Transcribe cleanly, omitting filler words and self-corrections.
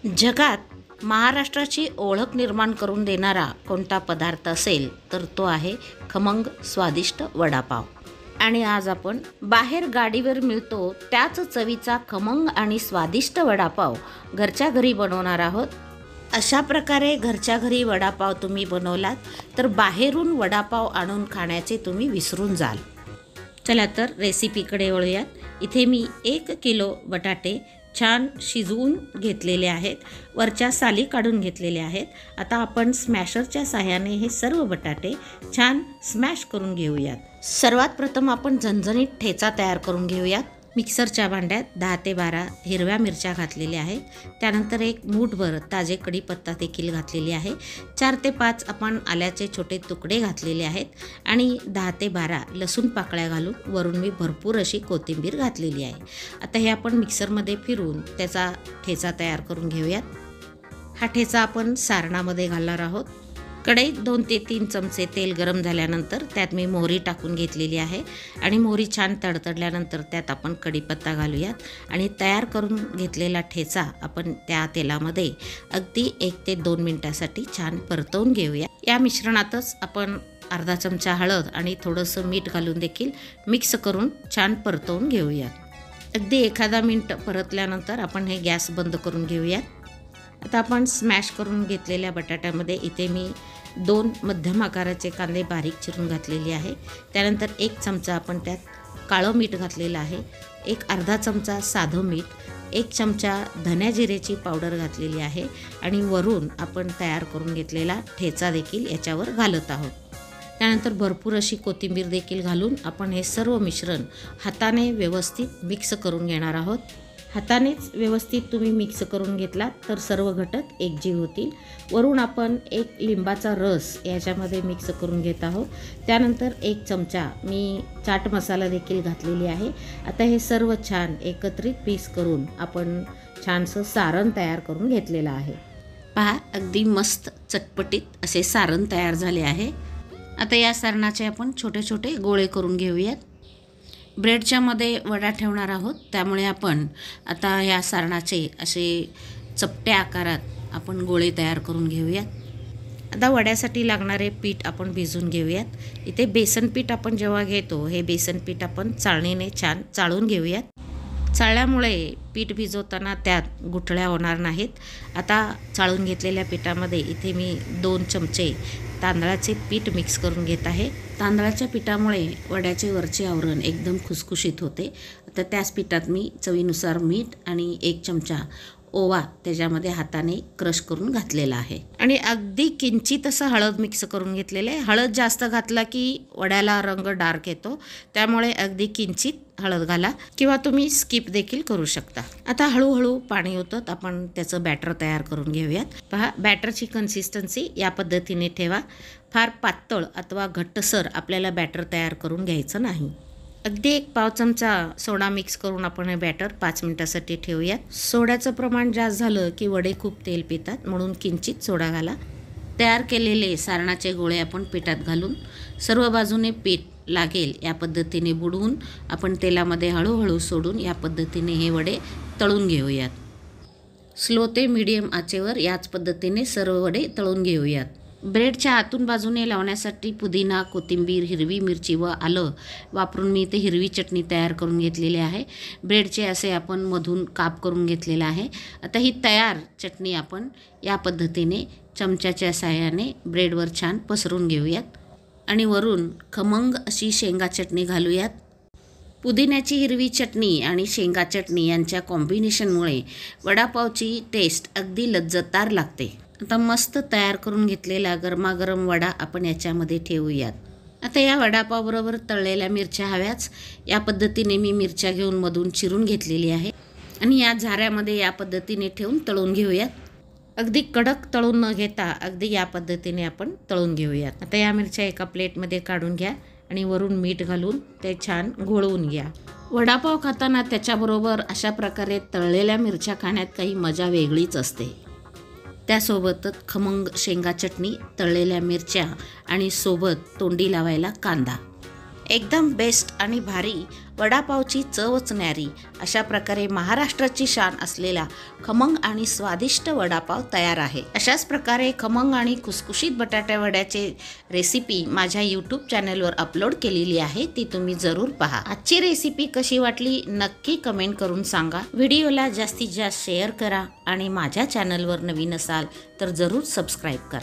जगात महाराष्ट्राची ओळख निर्माण करून देणारा कोणता पदार्थ असेल तर तो आहे खमंग स्वादिष्ट वडापाव। आणि आज आपण बाहेर गाडीवर मिळतो त्याच चवीचा खमंग आणि स्वादिष्ट वडापाव घरच्या घरी बनवणार आहोत। अशा प्रकारे घरच्या घरी वडापाव तुम्ही बनवलात तर बाहेरून वडापाव आणून खाण्याचे तुम्ही विसरून जाल। चला तर रेसिपीकडे वळूयात। इथे मी 1 किलो बटाटे छान शिजवून घेतलेले आहेत, वरच्या साली काढून घेतलेले आहेत। आता आपण स्मॅशरच्या सहाय्याने हे सर्व बटाटे छान स्मॅश करून घेऊयात। सर्वात प्रथम आपण झणझणीत ठेचा तयार करून घेऊयात। मिक्सरच्या भांड्यात 10 ते 12 हिरव्या मिरच्या घातलेल्या आहेत, त्यानंतर एक मूठभर ताजे कढीपत्ता देखील घातलेली आहे। 4 ते 5 आपण आल्याचे छोटे तुकडे घातलेले आहेत आणि 10 ते 12 लसूण पाकळ्या घालून वरून मी भरपूर अशी कोथिंबीर घातलेली आहे। आता हे आपण मिक्सरमध्ये फिरवून त्याचा ठेचा तयार करून घेऊयात। हा ठेचा आपण सारणामध्ये घालणार आहोत। कढईत 2 ते 3 चमचे तेल गरम झाल्यानंतर त्यात मी मोहरी टाकून घेतलेली आहे आणि मोहरी छान तडतडल्यानंतर त्यात आपण कढीपत्ता घालूयात आणि तयार करून घेतलेला ठेचा आपण त्या तेलामध्ये अगदी 1 ते 2 मिनिटासाठी छान परतवून घेऊया। या मिश्रणातच आपण अर्धा चमचा हळद आणि थोडंसं मीठ घालून देखील मिक्स करून छान परतवून घेऊयात। अगदी एखादा मिनिट परतल्यानंतर आपण हे गॅस बंद करून घेऊयात। आता आपण स्मॅश करून घेतलेल्या बटाट्यामध्ये इथे मी 2 मध्यम आकाराचे कांदे बारीक चिरून घातलेले आहे। त्यानंतर 1 चमचा आपण त्यात काळं मीठ घातलेलं आहे, एक अर्धा चमचा साधं मीठ, 1 चमचा धन्या जिरेची पावडर घातलेली आहे आणि वरून आपण तयार करून घेतलेला ठेचा देखील याच्यावर घालत आहोत। त्यानंतर भरपूर अशी कोथिंबीर देखील घालून आपण हे सर्व मिश्रण हाताने व्यवस्थित मिक्स करून घेणार आहोत। हातानेच व्यवस्थित तुम्ही मिक्स करून घेतला तर सर्व घटक एकजीव होतील। वरून आपण 1 लिंबाचा रस याच्यामध्ये मिक्स करून घेत आहोत। त्यानंतर 1 चमचा मी चाट मसाला देखील घातलेली आहे। आता हे सर्व छान एकत्रित मिक्स करून आपण छानसं सारण तयार करून घेतलेलं आहे। पहा, अगदी मस्त चटपटीत असे सारण तयार झाले आहे। आता या सारणाचे आपण छोटे छोटे गोळे करून घेऊयात। ब्रेडच्या मध्ये वडा ठेवणार आहोत, त्यामुळे आपण आता या सारणाचे असे चपट्या आकारात आपण गोळे तयार करून घेऊयात। आता वड्यासाठी लागणारे पीठ आपण भिजवून घेऊयात। इथे बेसन पीठ आपण जेव्हा घेतो हे बेसन पीठ आपण चाळणीने छान चाळून घेऊयात। चाळल्यामुळे पीठ भिजवताना त्यात गुठळ्या होणार नाहीत। आता चाळून घेतलेल्या पिठामध्ये इथे मी 2 चमचे तांदळाचे पीठ मिक्स करून घेत आहे। तांदळाच्या पिठामुळे वड्याचे वरचे आवरण एकदम खुसखुशीत होते। आता त्याच पिठात मी चवीनुसार मीठ आणि 1 चमचा ओवा त्याच्यामध्ये हाताने क्रश करून घातलेला आहे आणि अगदी किंचित असं हळद मिक्स करून घेतलेलं आहे। हळद जास्त घातला की वड्याला रंग डार्क येतो, त्यामुळे अगदी किंचित हळद घाला किंवा तुम्ही स्किप देखील करू शकता। आता हळूहळू पाणी ओतत आपण त्याचं बॅटर तयार करून घेऊयात। पहा, बॅटरची कन्सिस्टन्सी या पद्धतीने ठेवा। फार पातळ अथवा घट्टसर आपल्याला बॅटर तयार करून घ्यायचं नाही। अगदी 1 पाव चमचा सोडा मिक्स करून आपण हे बॅटर 5 मिनिटासाठी ठेवूयात। सोड्याचं प्रमाण जास्त झालं की वडे खूप तेल पितात, म्हणून किंचित सोडा घाला। तयार केलेले सारणाचे गोळे आपण पिठात घालून सर्व बाजूने पीठ लागेल या पद्धतीने बुडवून आपण तेलामध्ये हळूहळू सोडून या पद्धतीने हे वडे तळून घेऊयात। स्लो ते मीडियम आचेवर याच पद्धतीने सर्व वडे तळून घेऊयात। ब्रेडच्या आतून बाजूने लावण्यासाठी पुदिना, कोथिंबीर, हिरवी मिरची व आलं वापरून मी इथे हिरवी चटणी तयार करून घेतलेली आहे। ब्रेडचे असे आपण मधून काप करून घेतलेला आहे। आता ही तयार चटणी आपण या पद्धतीने चमच्याच्या साहाय्याने ब्रेडवर छान पसरून घेऊयात आणि वरून खमंग अशी शेंगा चटणी घालूयात। पुदिन्याची हिरवी चटणी आणि शेंगा चटणी यांच्या कॉम्बिनेशनमुळे वडापावची टेस्ट अगदी लज्जतदार लागते। आता मस्त तयार करून घेतलेला गरमागरम वडा आपण याच्यामध्ये ठेवूयात। आता या वडापावबरोबर तळलेल्या मिरच्या हव्याच या पद्धतीने मी मिरच्या घेऊन मधून चिरून घेतलेली आहे आणि या झाऱ्यामध्ये या पद्धतीने ठेवून तळून घेऊयात। अगदी कडक तळून न घेता अगदी या पद्धतीने आपण तळून घेऊयात। आता या मिरच्या एका प्लेटमध्ये काढून घ्या आणि वरून मीठ घालून ते छान घोळवून घ्या। वडापाव खाताना त्याच्याबरोबर अशा प्रकारे तळलेल्या मिरच्या खाण्यात काही मजा वेगळीच असते। त्यासोबतच खमंग शेंगा चटणी, तळलेल्या मिरच्या आणि सोबत तोंडी लावायला कांदा, एकदम बेस्ट आणि भारी वडापावची चवच न्यारी अशा प्रकारे महाराष्ट्राची शान असलेला खमंग आणि स्वादिष्ट वडापाव तयार आहे। अशाच प्रकारे खमंग आणि खुसखुशीत बटाटा वड्याचे रेसिपी माझ्या यूट्यूब चॅनलवर अपलोड केलेली आहे, ती तुम्ही जरूर पहा। आजची रेसिपी कशी वाटली नक्की कमेंट करून सांगा। व्हिडिओला जास्तीत जास्त शेअर करा आणि माझ्या चॅनलवर नवीन असाल तर जरूर सबस्क्राईब करा।